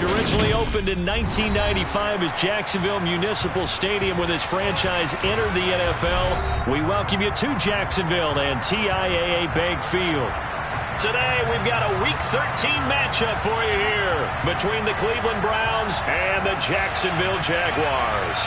Originally opened in 1995 as Jacksonville Municipal Stadium when this franchise entered the NFL. We welcome you to Jacksonville and TIAA Bank Field. Today, we've got a Week 13 matchup for you here between the Cleveland Browns and the Jacksonville Jaguars.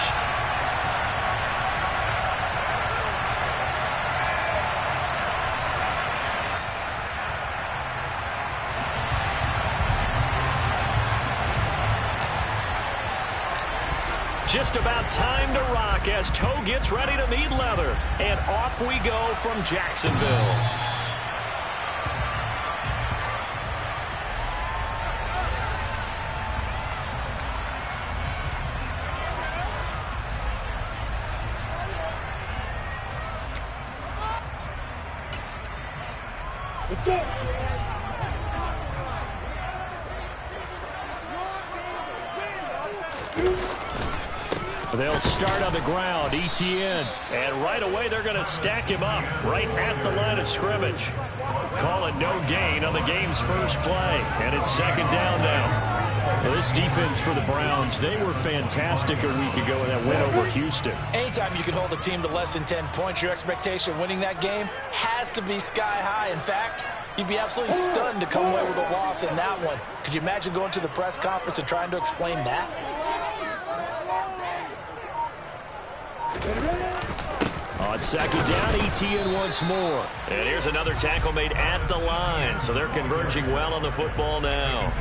Just about time to rock as toe gets ready to meet leather. And off we go from Jacksonville. Let's go. They'll start on the ground, ETN. And right away, they're going to stack him up right at the line of scrimmage. Call it no gain on the game's first play. And it's second down now. Well, this defense for the Browns, they were fantastic a week ago in that win over Houston. Anytime you can hold a team to less than 10 points, your expectation of winning that game has to be sky high. In fact, you'd be absolutely stunned to come away with a loss in that one. Could you imagine going to the press conference and trying to explain that? On second down, ETN once more. And here's another tackle made at the line. So they're converging well on the football now.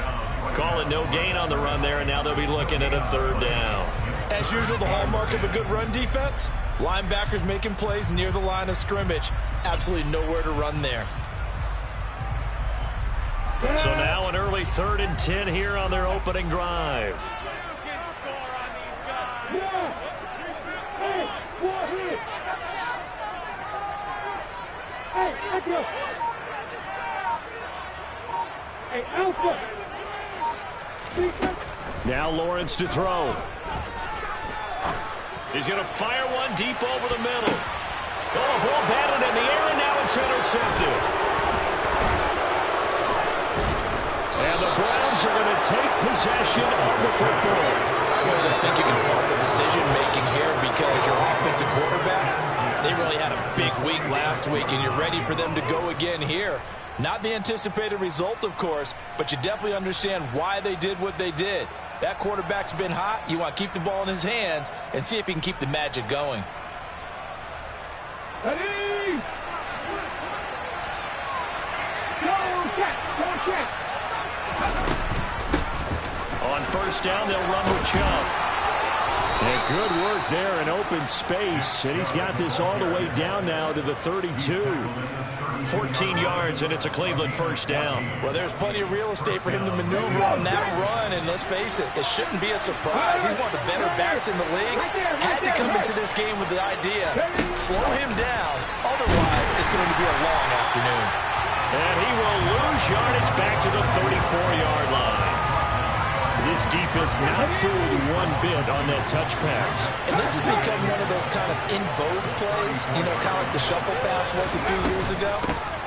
Calling no gain on the run there, and now they'll be looking at a third down. As usual, the hallmark of a good run defense, linebackers making plays near the line of scrimmage. Absolutely nowhere to run there. So now an early 3rd and 10 here on their opening drive. Now Lawrence to throw. He's going to fire one deep over the middle. Oh, ball batted in the air, and now it's intercepted. And the Browns are going to take possession of the football. I think you can fault the decision-making here because your offensive quarterback, they really had a big week last week, and you're ready for them to go again here. Not the anticipated result, of course, but you definitely understand why they did what they did. That quarterback's been hot. You want to keep the ball in his hands and see if he can keep the magic going. Ready? Go check, go check. On first down, they'll run with Chubb. And good work there in open space. And he's got this all the way down now to the 32. 14 yards, and it's a Cleveland first down. Well, there's plenty of real estate for him to maneuver on that run, and let's face it, it shouldn't be a surprise. He's one of the better backs in the league. Had to come into this game with the idea, slow him down, otherwise it's going to be a long afternoon. And he will lose yardage back to the 34-yard line. This defense not fooled one bit on that touch pass. And this has become one of those kind of in vogue plays, you know, kind of like the shuffle pass was a few years ago.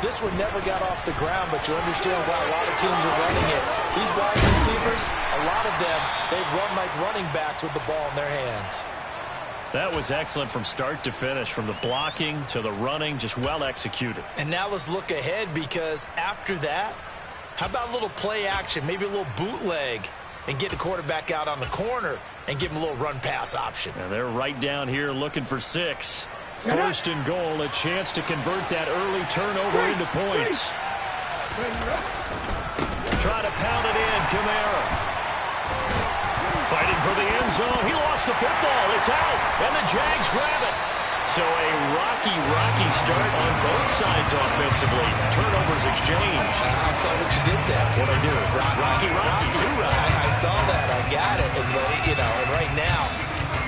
This one never got off the ground, but you understand why a lot of teams are running it. These wide receivers, a lot of them, they've run like running backs with the ball in their hands. That was excellent from start to finish, from the blocking to the running, just well executed. And now let's look ahead, because after that, how about a little play action, maybe a little bootleg, and get the quarterback out on the corner and give him a little run-pass option. And they're right down here looking for 6. First and goal, a chance to convert that early turnover into points. Try to pound it in, Kamara. Fighting for the end zone. He lost the football. It's out, and the Jags grab it. So a rocky start on both sides offensively. Turnovers exchanged. I saw what you did there. What'd I do? Rocky. I saw that. I got it. And, you know, and right now,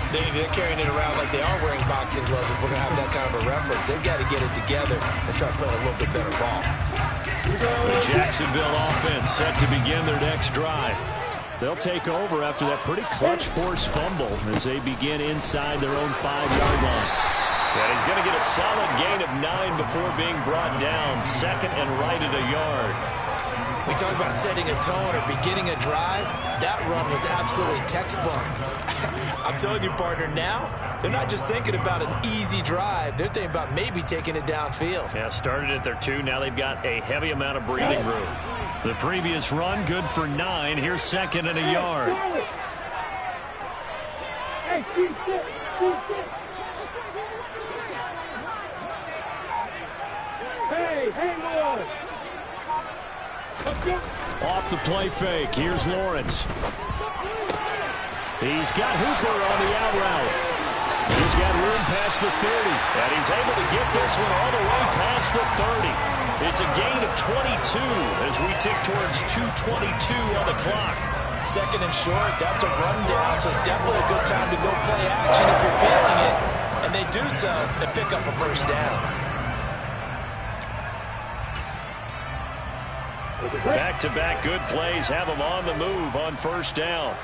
they're carrying it around like they are wearing boxing gloves. If we're going to have that kind of a reference, they've got to get it together and start playing a little bit better ball. The Jacksonville offense set to begin their next drive. They'll take over after that pretty clutch forced fumble as they begin inside their own 5-yard line. And he's going to get a solid gain of 9 before being brought down. Second and right at a yard. We talk about setting a tone or beginning a drive. That run was absolutely textbook. I'm telling you, partner, now they're not just thinking about an easy drive. They're thinking about maybe taking it downfield. Yeah, started at their 2. Now they've got a heavy amount of breathing room. The previous run, good for 9. Here's 2nd and a yard. Hey, Steve, sit. Hey, hang on. Let's go. Off the play fake. Here's Lawrence. He's got Hooper on the out route. He's got room past the 30. And he's able to get this one all the way past the 30. It's a gain of 22 as we tick towards 2:22 on the clock. 2nd and short, that's a rundown, so it's definitely a good time to go play action if you're feeling it. And they do so and pick up a first down. Back-to-back good plays have them on the move on first down.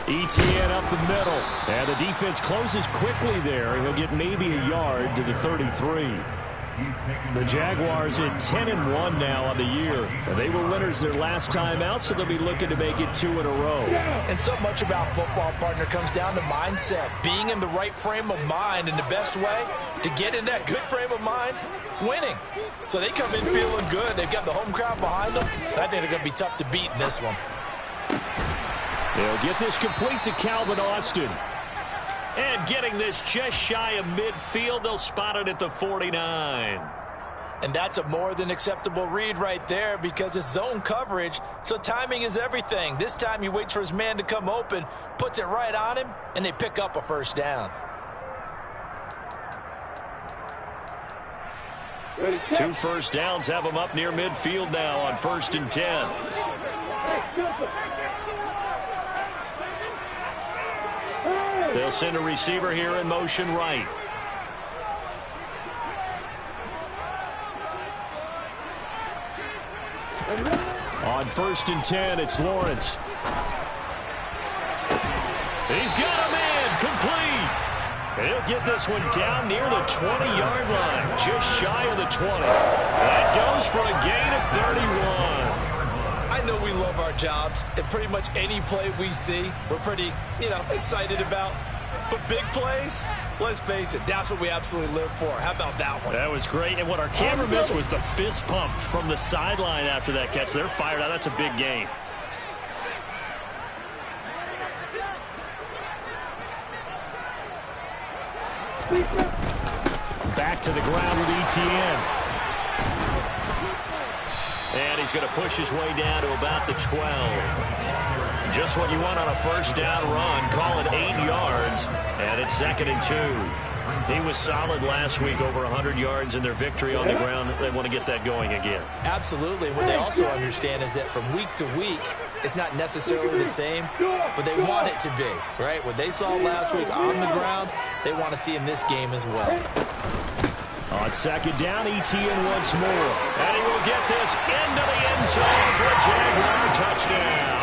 Etienne up the middle. And the defense closes quickly there. He'll get maybe a yard to the 33. The Jaguars at 10-1 now on the year. And they were winners their last time out, so they'll be looking to make it 2 in a row. And so much about football, partner, comes down to mindset. Being in the right frame of mind, and the best way to get in that good frame of mind, winning. So they come in feeling good. They've got the home crowd behind them. I think they're going to be tough to beat in this one. They'll get this complete to Calvin Austin. And getting this just shy of midfield, they'll spot it at the 49. And that's a more than acceptable read right there because it's zone coverage, so timing is everything. This time he waits for his man to come open, puts it right on him, and they pick up a first down. 2 first downs have them up near midfield now on 1st and 10. They'll send a receiver here in motion right. On 1st and 10, it's Lawrence. He's got a man complete. He'll get this one down near the 20-yard line, just shy of the 20. That goes for a gain of 31. I know we love our jobs, and pretty much any play we see, we're pretty, excited about. But big plays, let's face it, that's what we absolutely live for. How about that one? That was great. And what our camera missed was the fist pump from the sideline after that catch. They're fired out. That's a big gain. Back to the ground with Etienne. And he's going to push his way down to about the 12. Just what you want on a first down run. Call it 8 yards. And it's 2nd and 2. He was solid last week, over 100 yards in their victory on the ground. They want to get that going again. Absolutely. What they also understand is that from week to week, it's not necessarily the same, but they want it to be, right? What they saw last week on the ground, they want to see in this game as well. On 2nd down, Etienne once more. And he will get this into the end zone for a Jaguar touchdown.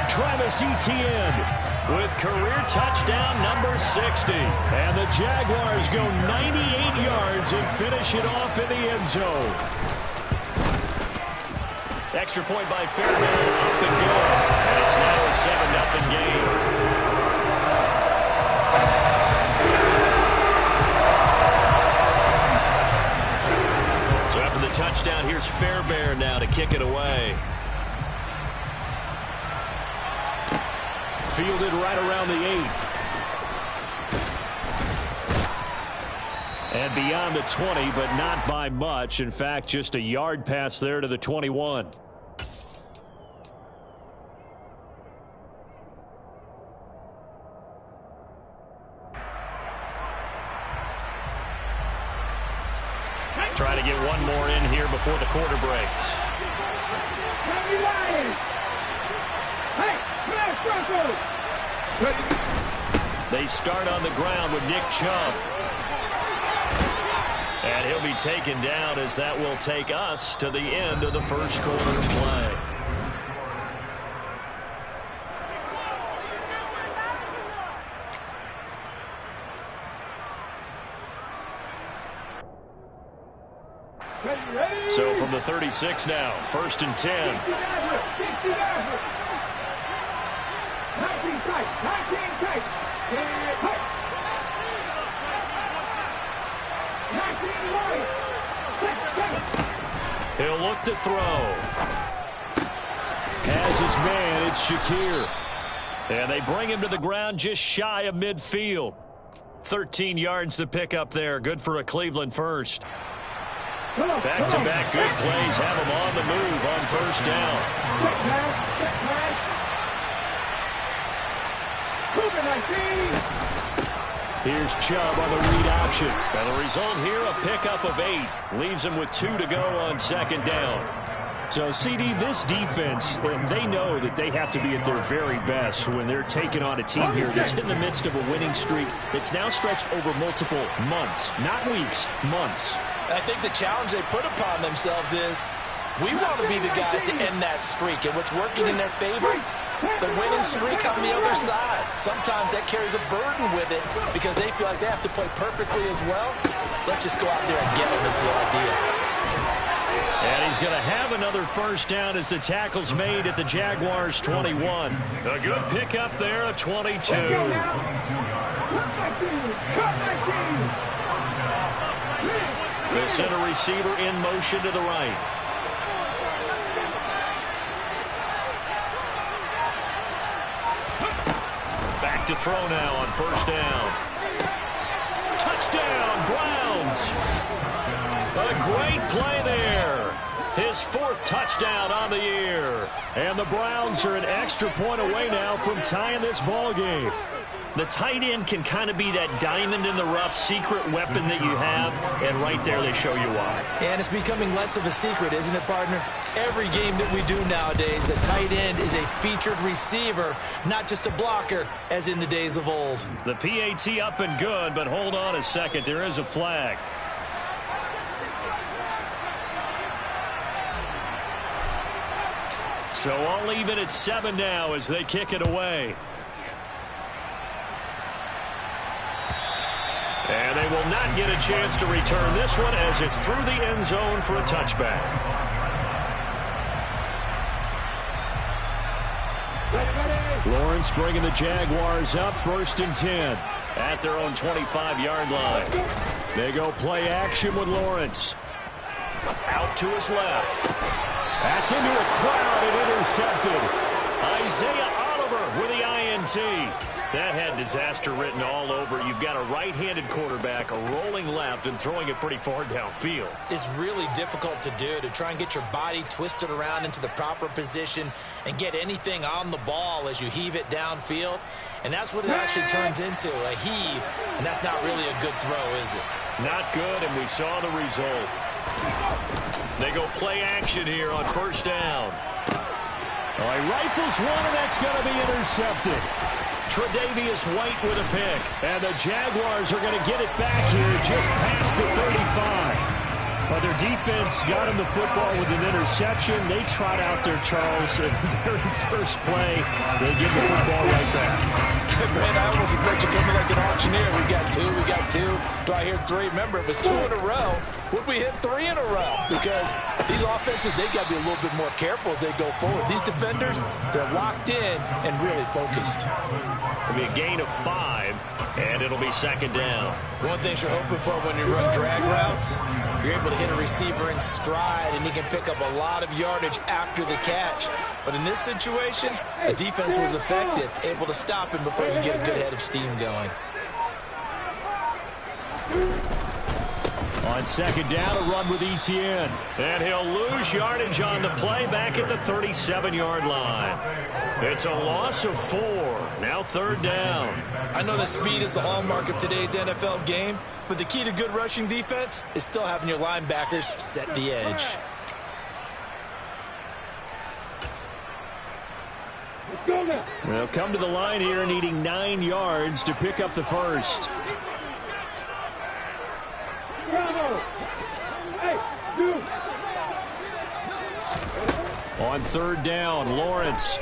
Travis Etienne with career touchdown number 60. And the Jaguars go 98 yards and finish it off in the end zone. Extra point by Fairbairn, up and good. And it's now a 7-0 game. So after the touchdown, here's Fairbairn now to kick it away. Fielded right around the 8. And beyond the 20, but not by much. In fact, just a yard pass there to the 21. Try to get one more in here before the quarter breaks. They start on the ground with Nick Chubb. And he'll be taken down as that will take us to the end of the first quarter of play. So from the 36 now, 1st and 10. 19 tight. 19 tight. 19 wide. 6, 7. He'll look to throw. Has his man, it's Shakir. And they bring him to the ground just shy of midfield. 13 yards to pick up there. Good for a Cleveland first. Back-to-back good plays have him on the move on 1st down. Here's Chubb on the read option. And the result here, a pickup of 8. Leaves him with 2 to go on 2nd down. So, CD, this defense, they know that they have to be at their very best when they're taking on a team here that's in the midst of a winning streak that's now stretched over multiple months, not weeks, months. I think the challenge they put upon themselves is we want to be the guys to end that streak, and what's working in their favor, the winning streak on the other side. Sometimes that carries a burden with it because they feel like they have to play perfectly as well. Let's just go out there and get them is the idea. And he's going to have another 1st down as the tackle's made at the Jaguars' 21. A good pickup there, a 22. The center receiver in motion to the right. Back to throw now on 1st down. Touchdown, Browns. A great play there. His 4th touchdown on the year. And the Browns are an extra point away now from tying this ball game. The tight end can kind of be that diamond in the rough secret weapon that you have, and right there they show you why. And it's becoming less of a secret, isn't it, partner? Every game that we do nowadays, the tight end is a featured receiver, not just a blocker, as in the days of old. The PAT up and good, but hold on a second. There is a flag. So all even at 7 now as they kick it away. And they will not get a chance to return this one as it's through the end zone for a touchback. Lawrence bringing the Jaguars up 1st and 10 at their own 25-yard line. They go play action with Lawrence. Out to his left. That's into a crowd and intercepted. Isaiah Oliver with the INT. That had disaster written all over. You've got a right-handed quarterback, a rolling left, and throwing it pretty far downfield. It's really difficult to do, to try and get your body twisted around into the proper position and get anything on the ball as you heave it downfield. And that's what it actually turns into, a heave. And that's not really a good throw, is it? Not good, and we saw the result. They go play action here on 1st down. All right, rifles one, and that's going to be intercepted. Tre'Davious White with a pick. And the Jaguars are going to get it back here just past the 35. But their defense got him the football with an interception. They trot out there, Charles, at the very first play. They give the football right back. Man, I almost expect you coming like an auctioneer. We got 2, we got 2. Do I hear 3? Remember, it was 2 in a row. Would we hit 3 in a row? Because these offenses, they've got to be a little bit more careful as they go forward. These defenders, they're locked in and really focused. It'll be a gain of 5, and it'll be 2nd down. One thing you're hoping for when you run drag routes, you're able to hit a receiver in stride, and he can pick up a lot of yardage after the catch. But in this situation, the defense was effective, able to stop him before he could get a good head of steam going. On 2nd down, a run with Etienne. And he'll lose yardage on the play back at the 37-yard line. It's a loss of 4. Now 3rd down. I know that speed is the hallmark of today's NFL game, but the key to good rushing defense is still having your linebackers set the edge. They'll come to the line here needing 9 yards to pick up the first. On 3rd down, Lawrence.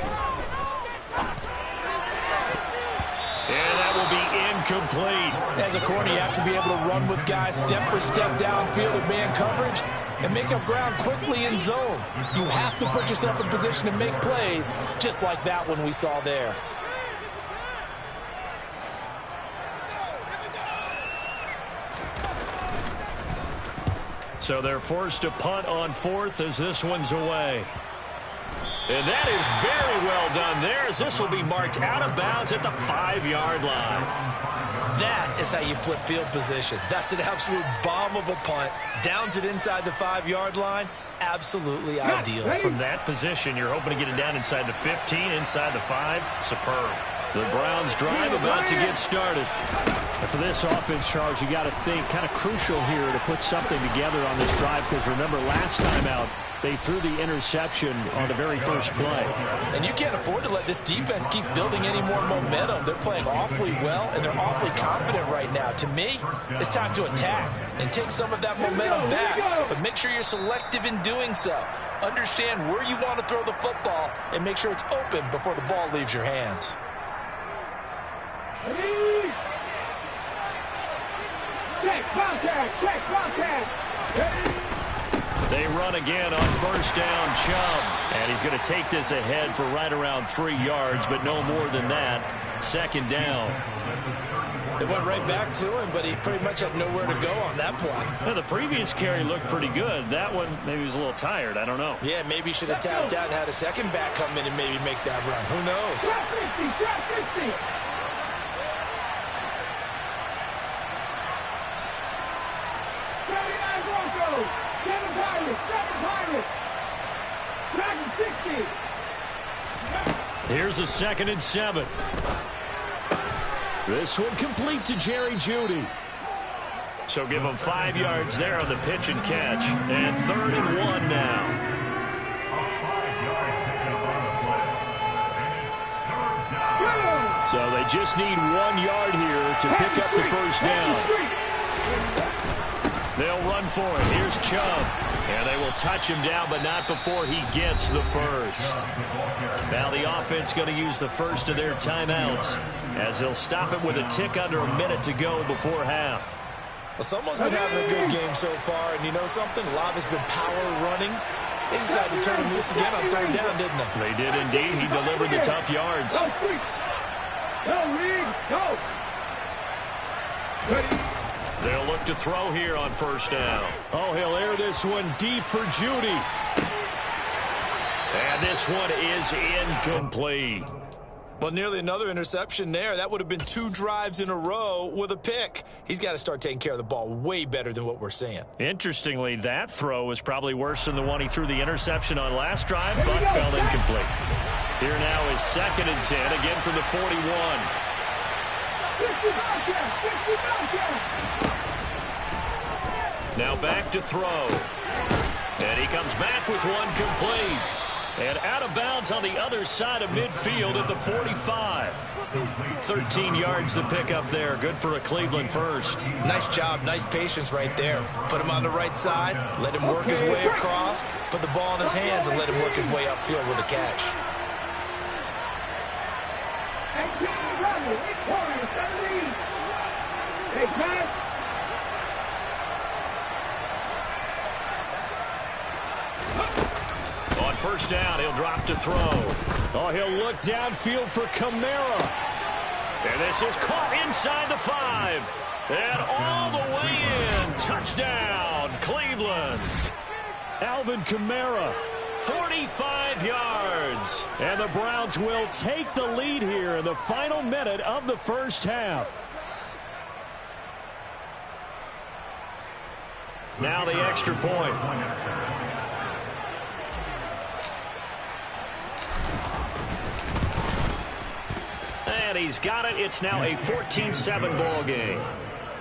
And that will be incomplete. As a corner, you have to be able to run with guys step for step downfield with man coverage. and make up ground quickly in zone. You have to put yourself in position to make plays, just like that one we saw there. So they're forced to punt on fourth as this one's away. And that is very well done there, as this will be marked out of bounds at the 5-yard line. That is how you flip field position. That's an absolute bomb of a punt. Downs it inside the 5-yard line. Absolutely ideal. From that position, you're hoping to get it down inside the 15, inside the 5. Superb. The Browns drive about to get started. And for this offense, Charles, you got to think kind of crucial here to put something together on this drive, because remember last time out, they threw the interception on the very first play. And you can't afford to let this defense keep building any more momentum. They're playing awfully well, and they're awfully confident right now. To me, it's time to attack and take some of that momentum back. But make sure you're selective in doing so. Understand where you want to throw the football and make sure it's open before the ball leaves your hands. Check contact. They run again on first down, Chubb. And he's going to take this ahead for right around 3 yards, but no more than that. Second down. They went right back to him, but he pretty much had nowhere to go on that play. Well, the previous carry looked pretty good. That one, maybe he was a little tired. I don't know. Yeah, maybe he should have tapped out and had a second back come in and maybe make that run. Who knows? Trap 50. Here's a 2nd and 7. This one complete to Jerry Jeudy. So give him 5 yards there on the pitch and catch. And 3rd and 1 now. So they just need 1 yard here to pick up the first down. They'll run for it. Here's Chubb. And they will touch him down, but not before he gets the first. Now the offense going to use the first of their timeouts, as they'll stop it with a tick under a minute to go before half. Well, someone's been having a good game so far, and you know something? A lot of it's been power running. They decided to turn him loose again on 3rd down, didn't they? They did indeed. He delivered the tough yards. They'll look to throw here on first down. Oh, he'll air this one deep for Jeudy. And this one is incomplete. Well, nearly another interception there. That would have been 2 drives in a row with a pick. He's got to start taking care of the ball way better than what we're seeing. Interestingly, that throw was probably worse than the one he threw the interception on last drive, but fell incomplete. Here now is 2nd and 10, again from the 41. Now back to throw. And he comes back with one complete. And out of bounds on the other side of midfield at the 45. 13 yards to pick up there. Good for a Cleveland first. Nice job. Nice patience right there. Put him on the right side. Let him work his way across. Put the ball in his hands and let him work his way upfield with a catch. On first down, he'll drop to throw. Oh, he'll look downfield for Kamara. And this is caught inside the 5. And all the way in. Touchdown, Cleveland. Alvin Kamara, 45 yards. And the Browns will take the lead here in the final minute of the first half. Now the extra point. And he's got it. It's now a 14-7 ball game.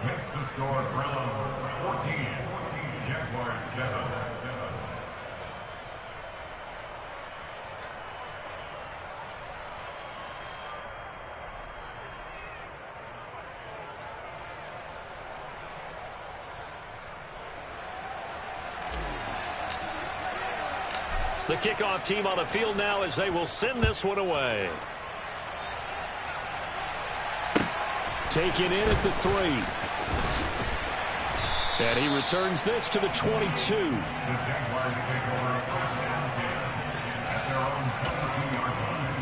Makes the score Browns 14, Jaguars 7. The kickoff team on the field now as they will send this one away. Taken in at the 3. And he returns this to the 22. The Jaguars take over a first and 10 at their own 22-yard line.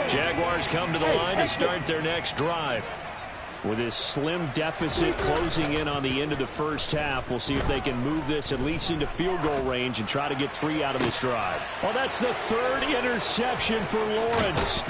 Jaguars come to the line to start their next drive. With this slim deficit closing in on the end of the first half, we'll see if they can move this at least into field goal range and try to get 3 out of this drive. Well, that's the 3rd interception for Lawrence.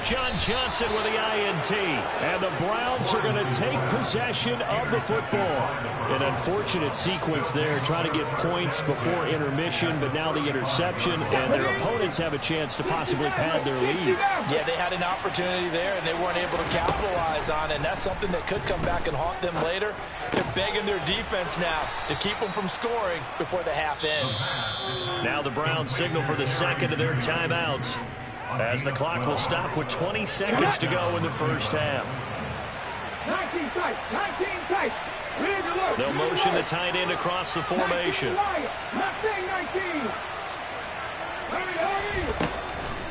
John Johnson with the INT. And the Browns are going to take possession of the football. An unfortunate sequence there, trying to get points before intermission, but now the interception, and their opponents have a chance to possibly pad their lead. Yeah, they had an opportunity there, and they weren't able to capitalize on it, and that's something that could come back and haunt them later. They're begging their defense now to keep them from scoring before the half ends. Now the Browns signal for the second of their timeouts, as the clock will stop with 20 seconds to go in the first half. 19 tight, 19 tight. They'll motion the tight end across the formation.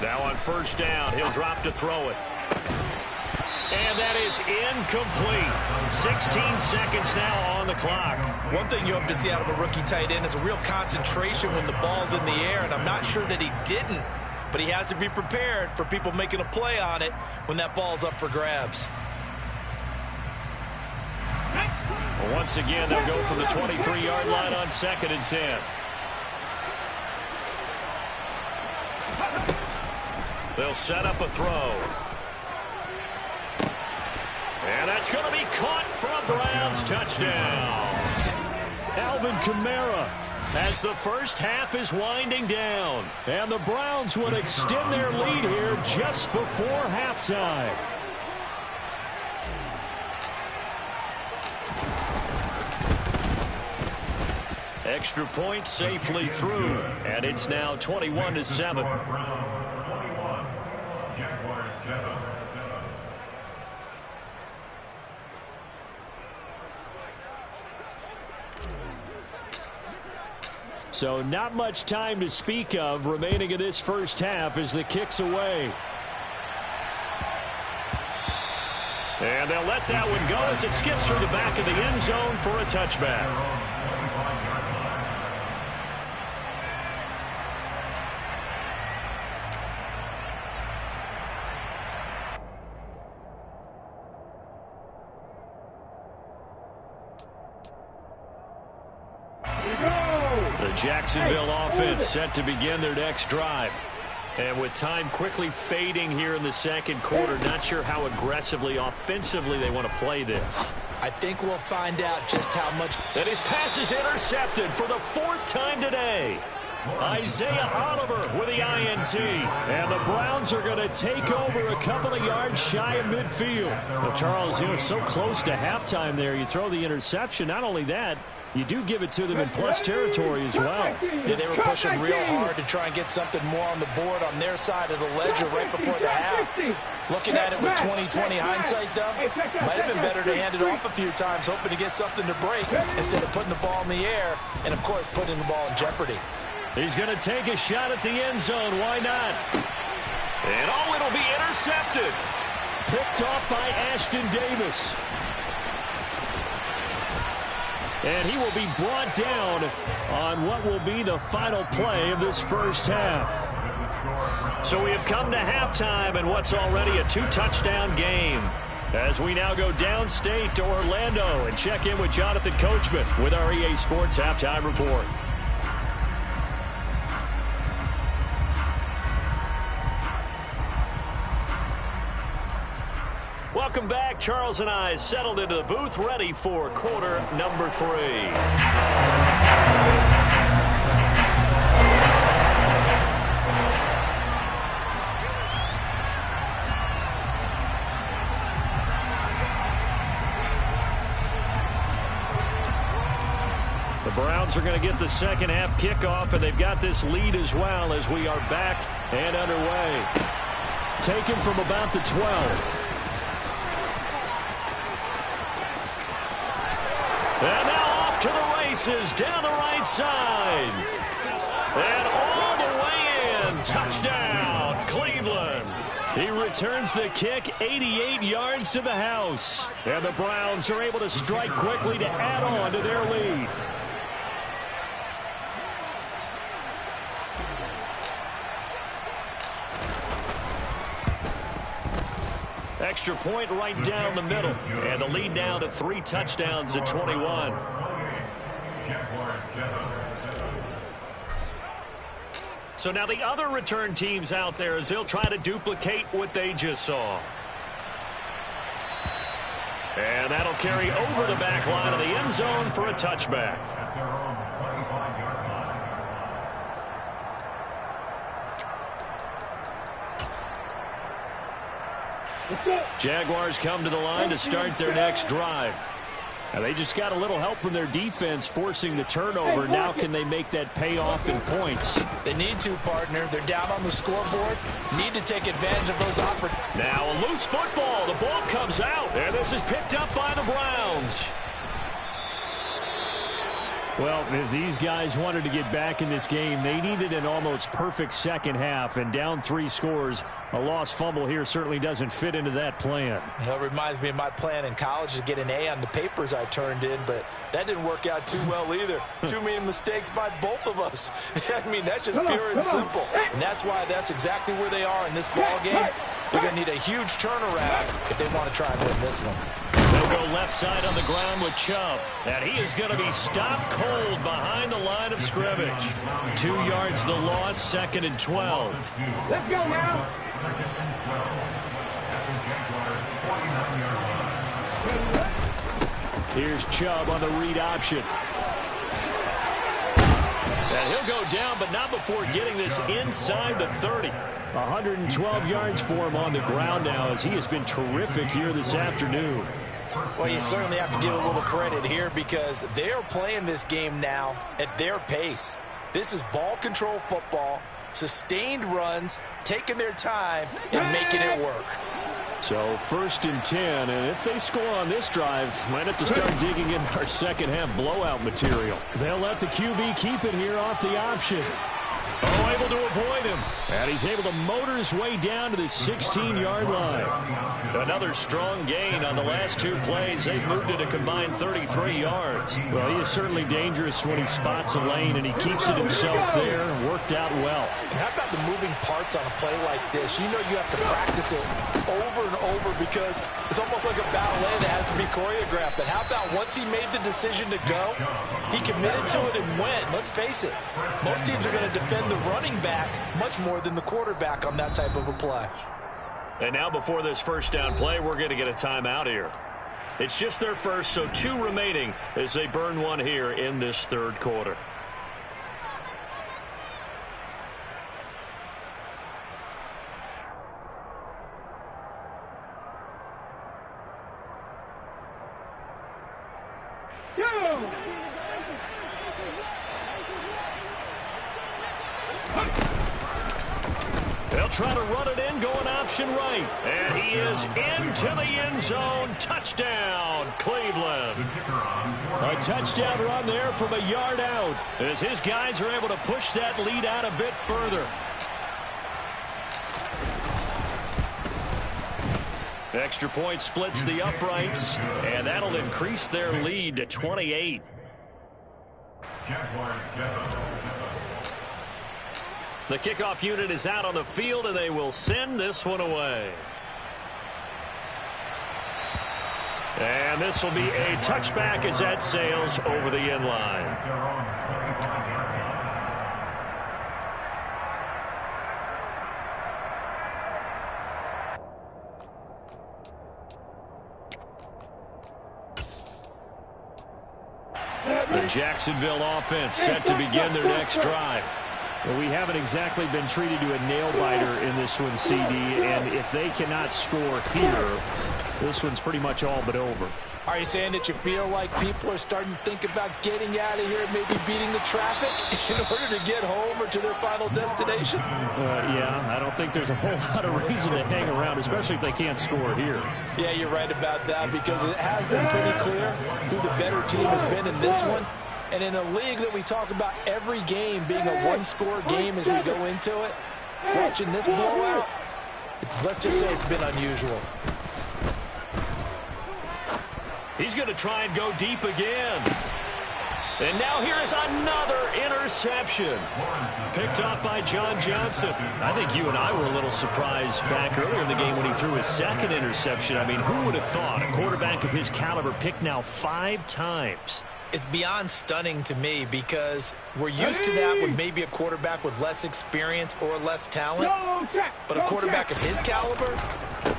Now on first down, he'll drop to throw it. And that is incomplete. 16 seconds now on the clock. One thing you hope to see out of a rookie tight end is a real concentration when the ball's in the air, and I'm not sure that he didn't, but he has to be prepared for people making a play on it when that ball's up for grabs. Well, once again, they'll go from the 23-yard line on 2nd and 10. They'll set up a throw. And that's going to be caught for a Browns touchdown. Alvin Kamara, as the first half is winding down. And the Browns would extend their lead here just before halftime. Extra point safely through, and it's now 21-7. Jaguars 7. So not much time to speak of remaining in this first half as the kick's away. And they'll let that one go as it skips through the back of the end zone for a touchback. The Jacksonville offense set to begin their next drive. And with time quickly fading here in the second quarter, not sure how aggressively, offensively they want to play this. I think we'll find out just how much. And his pass is intercepted for the 4th time today. Isaiah Oliver with the INT. And the Browns are going to take over a couple of yards shy of midfield. Well, Charles, you were so close to halftime there. You throw the interception. Not only that, you do give it to them in plus territory as well. Yeah, they were pushing real hard to try and get something more on the board on their side of the ledger right before the half. Looking at it with 20/20 hindsight, though, might have been better to hand it off a few times, hoping to get something to break instead of putting the ball in the air and, of course, putting the ball in jeopardy. He's going to take a shot at the end zone. Why not? And, oh, it'll be intercepted. Picked off by Ashton Davis. And he will be brought down on what will be the final play of this first half. So we have come to halftime and what's already a 2-touchdown game. As we now go downstate to Orlando and check in with Jonathan Coachman with our EA Sports Halftime Report. Welcome back. Charles and I settled into the booth, ready for quarter number 3. The Browns are going to get the second half kickoff, and they've got this lead as well as we are back and underway. Taken from about the 12. And now off to the races down the right side. And all the way Touchdown, Cleveland. He returns the kick 88 yards to the house. And the Browns are able to strike quickly to add on to their lead. Extra point right down the middle. And the lead now to 3 touchdowns at 21. So now the other return teams out there as they'll try to duplicate what they just saw. And that'll carry over the back line of the end zone for a touchback. Jaguars come to the line to start their next drive. Now they just got a little help from their defense forcing the turnover. Now can they make that pay off in points? They need to, partner. They're down on the scoreboard. Need to take advantage of those opportunities. Now a loose football. The ball comes out. And this is picked up by the Browns. Well, if these guys wanted to get back in this game, they needed an almost perfect second half, and down 3 scores. A lost fumble here certainly doesn't fit into that plan. That reminds me of my plan in college to get an A on the papers I turned in, but that didn't work out too well either. Too many mistakes by both of us. I mean, that's just pure and simple. And that's why that's exactly where they are in this ball game. They're going to need a huge turnaround if they want to try and win this one. They'll go left side on the ground with Chubb. And he is going to be stopped cold behind the line of scrimmage. 2 yards the loss, 2nd and 12. Let's go now. Here's Chubb on the read option. And he'll go down, but not before getting this inside the 30. 112 yards for him on the ground now as he has been terrific here this afternoon. Well, you certainly have to give a little credit here because they are playing this game now at their pace. This is ball control football, sustained runs, taking their time, and making it work. So 1st and 10, and if they score on this drive, might have to start digging in our second half blowout material. They'll let the QB keep it here off the option. Oh, able to avoid him. And he's able to motor his way down to the 16-yard line. Another strong gain on the last 2 plays. They've moved it a combined 33 yards. Well, he is certainly dangerous when he spots a lane, and he keeps it himself there. Worked out well. And how about the moving parts on a play like this? You know you have to practice it over and over because it's almost like a ballet that has to be choreographed. But how about once he made the decision to go, he committed to it and went. Let's face it, most teams are going to defend the running back much more than the quarterback on that type of a play. And now before this first down play, we're going to get a timeout here. It's just their first, so 2 remaining as they burn one here in this 3rd quarter. They'll try to run it in, going option right. And he is into the end zone. Touchdown, Cleveland. A touchdown run there from a yard out. As his guys are able to push that lead out a bit further. Extra point splits the uprights, and that'll increase their lead to 28. The kickoff unit is out on the field, and they will send this one away. And this will be a touchback as that sails over the end line. The Jacksonville offense set to begin their next drive. Well, we haven't exactly been treated to a nail-biter in this one, CD, and if they cannot score here, this one's pretty much all but over. Are you saying that you feel like people are starting to think about getting out of here, maybe beating the traffic in order to get home or to their final destination? Yeah, I don't think there's a whole lot of reason to hang around, especially if they can't score here. Yeah, you're right about that because it has been pretty clear who the better team has been in this one. And in a league that we talk about every game being a one-score game as we go into it, Watching this blowout, let's just say it's been unusual. He's going to try and go deep again. And now here is another interception. Picked off by John Johnson. I think you and I were a little surprised back earlier in the game when he threw his second interception. I mean, who would have thought a quarterback of his caliber picked now 5 times? It's beyond stunning to me because we're used to that with maybe a quarterback with less experience or less talent. But a quarterback of his caliber,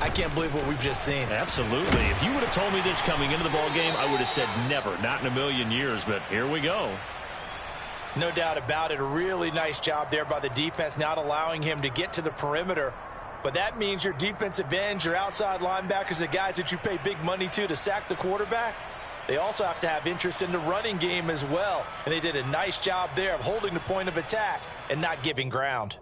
I can't believe what we've just seen. Absolutely. If you would have told me this coming into the ball game, I would have said never, not in a million years, but here we go. No doubt about it. A really nice job there by the defense, not allowing him to get to the perimeter. But that means your defensive ends, your outside linebackers, the guys that you pay big money to sack the quarterback, they also have to have interest in the running game as well. And they did a nice job there of holding the point of attack and not giving ground.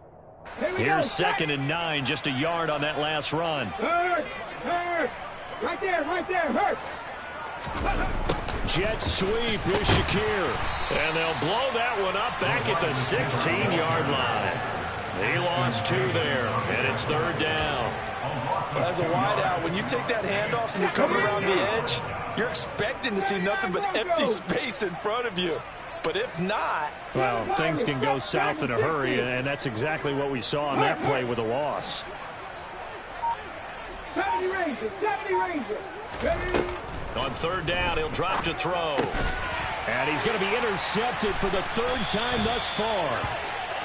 Here's 2nd and 9, just a yard on that last run. Hurt. Right there, hurt. Jet sweep, here's Shakir. And they'll blow that one up back at the 16-yard line. He lost 2 there, and it's 3rd down. As a wideout, when you take that handoff and you're coming around the edge, you're expecting to see nothing but empty space in front of you. But if not... Well, things can go south in a hurry, and that's exactly what we saw on that play with a loss. 70 Rangers. On 3rd down, he'll drop to throw. And he's going to be intercepted for the 3rd time thus far.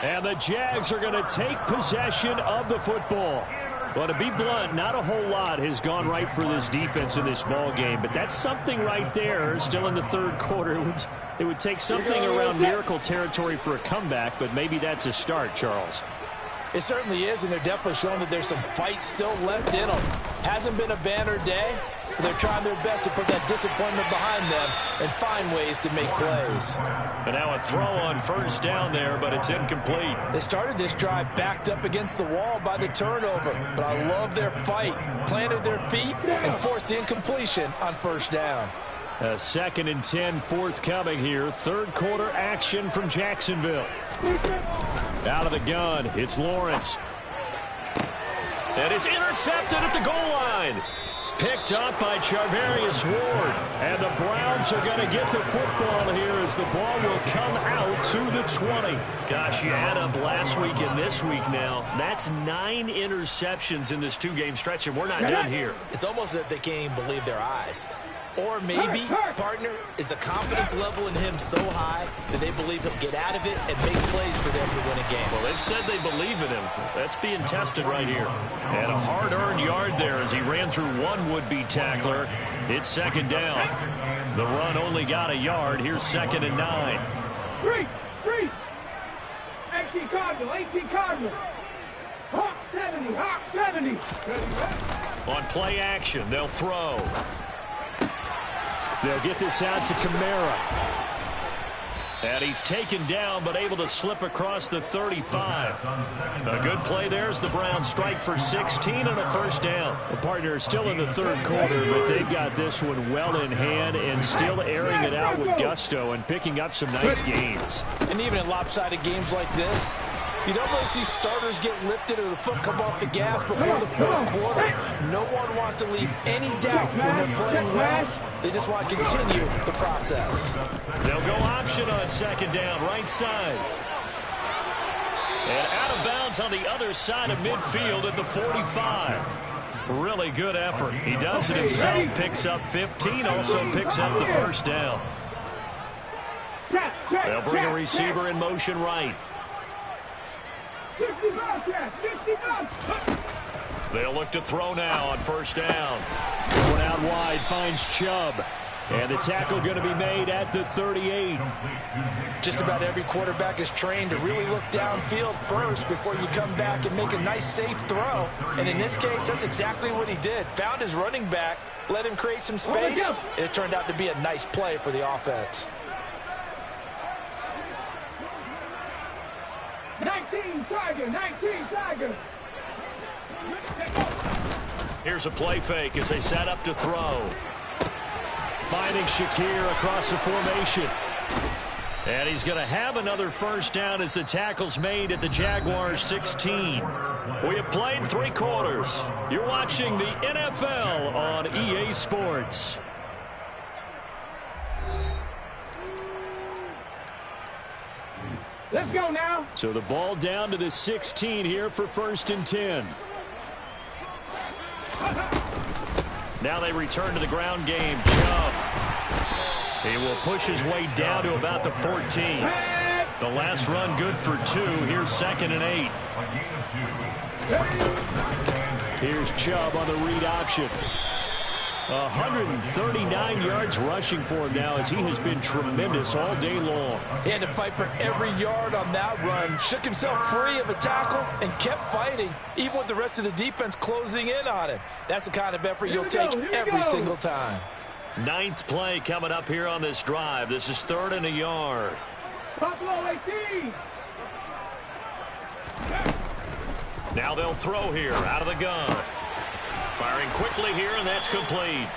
And the Jags are going to take possession of the football. Well, to be blunt, not a whole lot has gone right for this defense in this ball game, but that's something right there. Still in the 3rd quarter. It would take something around miracle territory for a comeback, but maybe that's a start, Charles. It certainly is, and they're definitely showing that there's some fight still left in them. Hasn't been a banner day, but they're trying their best to put that disappointment behind them and find ways to make plays. And now a throw on 1st down there, but it's incomplete. They started this drive backed up against the wall by the turnover, but I love their fight. Planted their feet and forced the incompletion on 1st down. A 2nd and 10 forthcoming here. 3rd quarter action from Jacksonville. Out of the gun, it's Lawrence. And it's intercepted at the goal line. Picked up by Charvarius Ward. And the Browns are going to get the football here as the ball will come out to the 20. Gosh, you add up last week and this week now. That's 9 interceptions in this 2-game stretch, and we're not done here. It's almost as if they can't even believe their eyes. Or maybe, partner, is the confidence level in him so high that they believe he'll get out of it and make plays for them to win a game. Well, they've said they believe in him. That's being tested right here. And a hard-earned yard there as he ran through one would-be tackler. It's 2nd down. The run only got a yard. Here's 2nd and 9. 3. 18 Cardinal. Hawk 70. On play action, they'll throw. They'll get this out to Kamara. And he's taken down, but able to slip across the 35. A good play there as the Browns strike for 16 and a 1st down. The partner is still in the 3rd quarter, but they've got this one well in hand and still airing it out with gusto and picking up some nice gains. And even in lopsided games like this, you don't really see starters get lifted or the foot come off the gas before the 4th quarter. No one wants to leave any doubt when they're playing well. They just want to continue the process. They'll go option on 2nd down, right side. And out of bounds on the other side of midfield at the 45. Really good effort. He does it himself, picks up 15, also picks up the 1st down. They'll bring a receiver in motion right. They'll look to throw now on 1st down. One out wide finds Chubb. And the tackle going to be made at the 38. Just about every quarterback is trained to really look downfield first before you come back and make a nice, safe throw. And in this case, that's exactly what he did. Found his running back, let him create some space, and it turned out to be a nice play for the offense. 19 Tiger. Here's a play fake as they set up to throw. Finding Shakir across the formation. And he's going to have another first down as the tackle's made at the Jaguars 16. We have played 3 quarters. You're watching the NFL on EA Sports. Let's go now. So the ball down to the 16 here for 1st and 10. Now they return to the ground game. Chubb. He will push his way down to about the 14. The last run good for 2. Here's 2nd and 8. Here's Chubb on the read option. 139 yards rushing for him now as he has been tremendous all day long. He had to fight for every yard on that run. Shook himself free of a tackle and kept fighting, even with the rest of the defense closing in on him. That's the kind of effort you'll take every single time. 9th play coming up here on this drive. This is 3rd and a yard. Buffalo 18. Now they'll throw here out of the gun. Firing quickly here, and that's complete.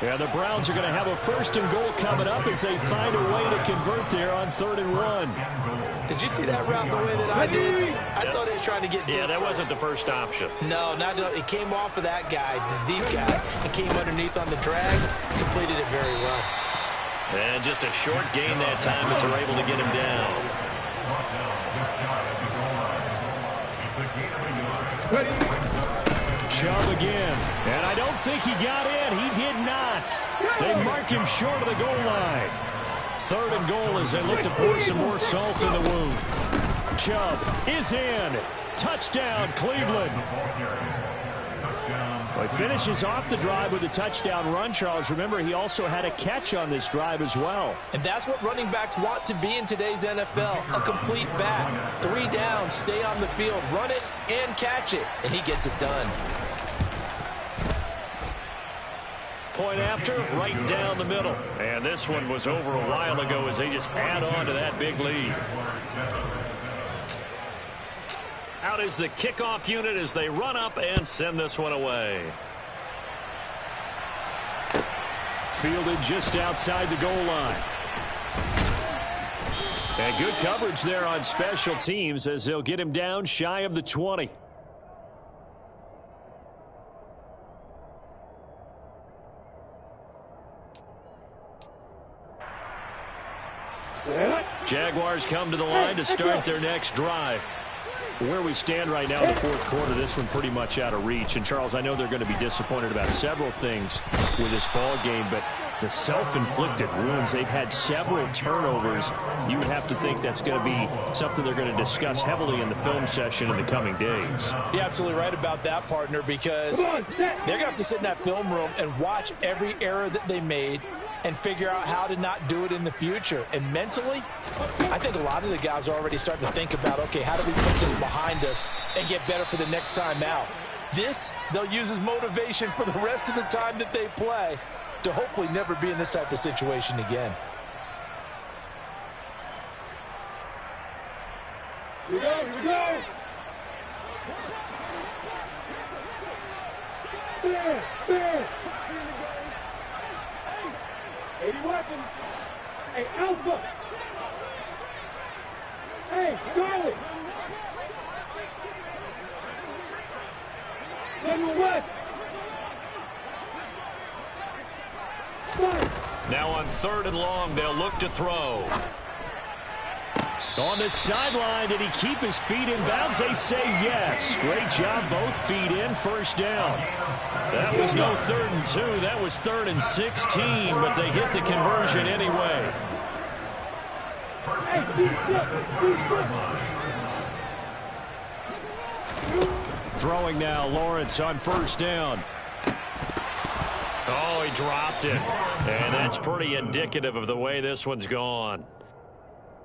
Yeah, the Browns are going to have a 1st and goal coming up as they find a way to convert there on 3rd and 1. Did you see that route the way that I did? I thought he was trying to get deep. Yeah, that wasn't the first option. No, it came off of that guy, the deep guy, and came underneath on the drag, completed it very well. And just a short gain that time as they're able to get him down. Chubb again, and I don't think he got in. He did not. They mark him short of the goal line. 3rd and goal as they look to pour some more salt in the wound. Chubb is in. Touchdown, Cleveland. Well, he finishes off the drive with a touchdown run, Charles. Remember, he also had a catch on this drive as well. And that's what running backs want to be in today's NFL, a complete back. 3 down, stay on the field, run it, and catch it. And he gets it done. Point after, right down the middle. And this one was over a while ago as they just add on to that big lead. Out is the kickoff unit as they run up and send this one away. Fielded just outside the goal line. And good coverage there on special teams as they'll get him down shy of the 20. Jaguars come to the line to start their next drive. Where we stand right now in the 4th quarter, this one pretty much out of reach. And, Charles, I know they're going to be disappointed about several things with this ball game, but the self-inflicted wounds, they've had several turnovers. You would have to think that's going to be something they're going to discuss heavily in the film session in the coming days. You're absolutely right about that, partner, because they're going to have to sit in that film room and watch every error that they made and figure out how to not do it in the future. And mentally, I think a lot of the guys are already starting to think about, okay, how do we put this behind us and get better for the next time out? This, they'll use as motivation for the rest of the time that they play to hopefully never be in this type of situation again. Here we go, here we go. Fair. 80 weapons. Hey, Alpha. Hey, Charlie. Number West. Now on 3rd and long, they'll look to throw. On the sideline, did he keep his feet in bounds? They say yes. Great job, both feet in, 1st down. That was no 3rd and 2. That was 3rd and 16, but they get the conversion anyway. Throwing now, Lawrence on 1st down. Oh, he dropped it. And that's pretty indicative of the way this one's gone.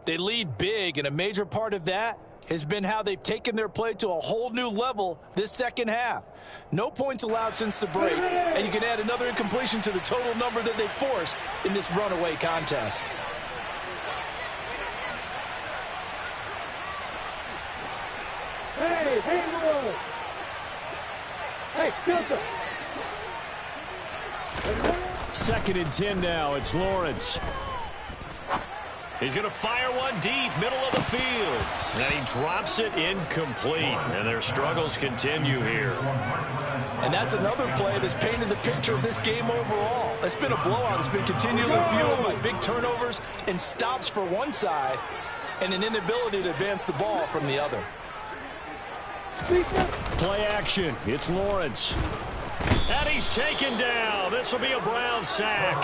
They lead big, and a major part of that has been how they've taken their play to a whole new level this 2nd half. No points allowed since the break, and you can add another incompletion to the total number that they forced in this runaway contest. Hey, filter. 2nd and 10 now. It's Lawrence. He's going to fire one deep, middle of the field. And he drops it incomplete. And their struggles continue here. And that's another play that's painted the picture of this game overall. It's been a blowout. It's been continually fueled by big turnovers and stops for one side and an inability to advance the ball from the other. Play action. It's Lawrence. And he's taken down. This will be a Brown sack.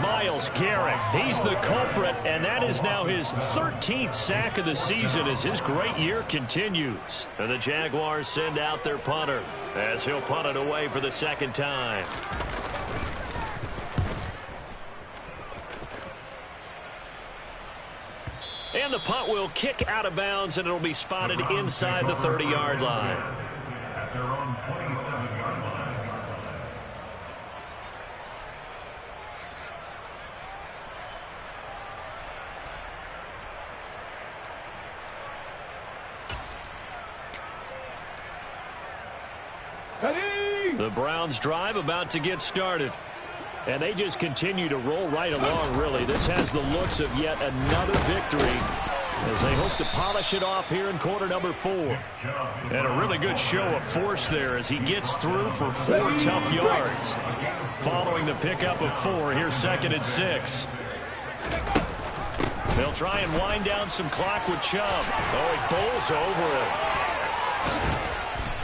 Myles Garrett, he's the culprit, and that is now his 13th sack of the season as his great year continues. And the Jaguars send out their punter as he'll punt it away for the second time. And the punt will kick out of bounds, and it'll be spotted inside the 30-yard line. At their own 27-yard line. The Browns drive about to get started. And they just continue to roll right along, really. This has the looks of yet another victory as they hope to polish it off here in quarter number 4. And a really good show of force there as he gets through for 4 tough yards. Following the pickup of 4, here's 2nd and 6. They'll try and wind down some clock with Chubb. Oh, he bowls over it.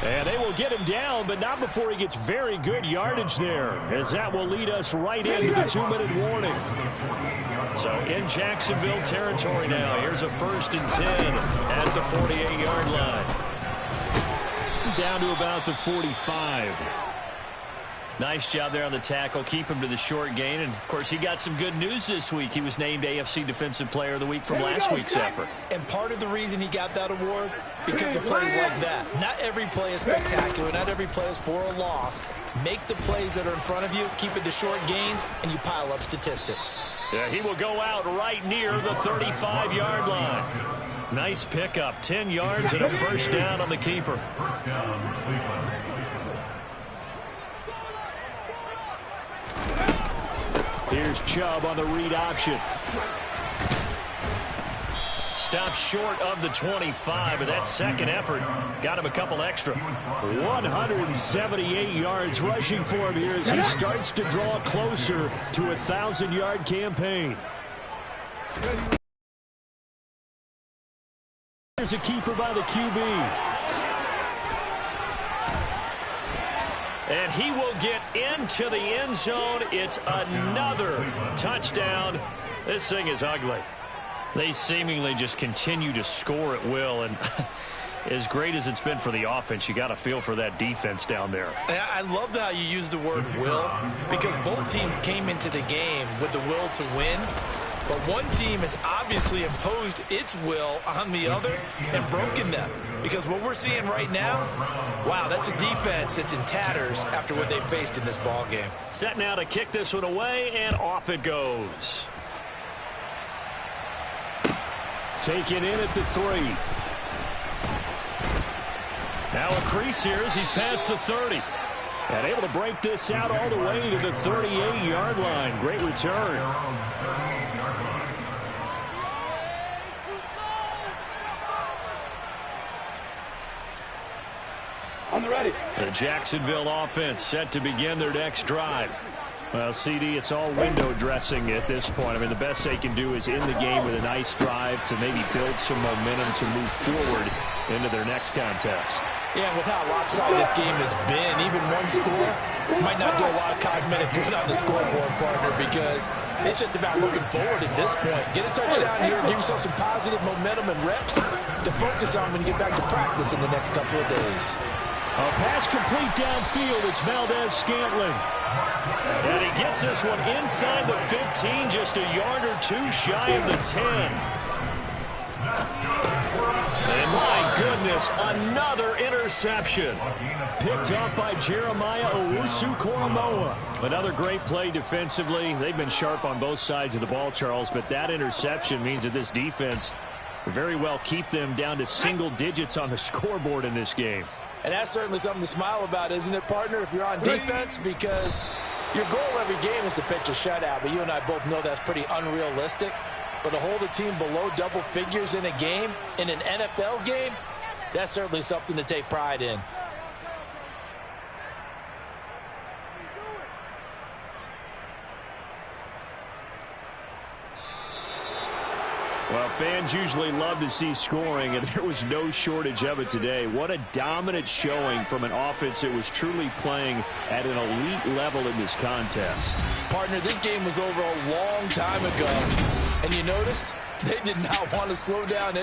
And they will get him down, but not before he gets very good yardage there, as that will lead us right into the 2-minute warning. So in Jacksonville territory now, here's a 1st and 10 at the 48-yard line. Down to about the 45. Nice job there on the tackle. Keep him to the short gain. And, of course, he got some good news this week. He was named AFC Defensive Player of the Week from last week's effort. And part of the reason he got that award, because of plays like that. Not every play is spectacular. Not every play is for a loss. Make the plays that are in front of you, keep it to short gains, and you pile up statistics. Yeah, he will go out right near the 35-yard line. Nice pickup. 10 yards and a 1st down on the keeper. First down, Cleveland. Here's Chubb on the read option. Stopped short of the 25, but that second effort got him a couple extra. 178 yards rushing for him here as he starts to draw closer to a 1,000-yard campaign. There's a keeper by the QB. And he will get into the end zone. It's another touchdown. This thing is ugly. They seemingly just continue to score at will. And as great as it's been for the offense, you got to feel for that defense down there. I love how you use the word will, because both teams came into the game with the will to win. But one team has obviously imposed its will on the other and broken them. Because what we're seeing right now, wow, that's a defense that's in tatters after what they faced in this ball game. Set now to kick this one away, and off it goes. Taken in at the 3. Now a crease here as he's past the 30. And able to break this out all the way to the 38-yard line. Great return. On the ready. The Jacksonville offense set to begin their next drive. Well, CD, it's all window dressing at this point. I mean, the best they can do is in the game with a nice drive to maybe build some momentum to move forward into their next contest. Yeah, with how lopsided this game has been, even one score might not do a lot of cosmetic good on the scoreboard, partner, because it's just about looking forward at this point. Get a touchdown here, give yourself some positive momentum and reps to focus on when you get back to practice in the next couple of days. A pass complete downfield. It's Valdez-Scantling. And he gets this one inside the 15, just a yard or 2 shy of the 10. And my goodness, another interception. Picked up by Jeremiah Owusu-Koramoah. Another great play defensively. They've been sharp on both sides of the ball, Charles, but that interception means that this defense very well keep them down to single digits on the scoreboard in this game. And that's certainly something to smile about, isn't it, partner, if you're on defense? Because your goal every game is to pitch a shutout, but you and I both know that's pretty unrealistic. But to hold a team below double figures in a game, in an NFL game, that's certainly something to take pride in. Well, fans usually love to see scoring, and there was no shortage of it today. What a dominant showing from an offense that was truly playing at an elite level in this contest. Partner, this game was over a long time ago, and you noticed they did not want to slow down.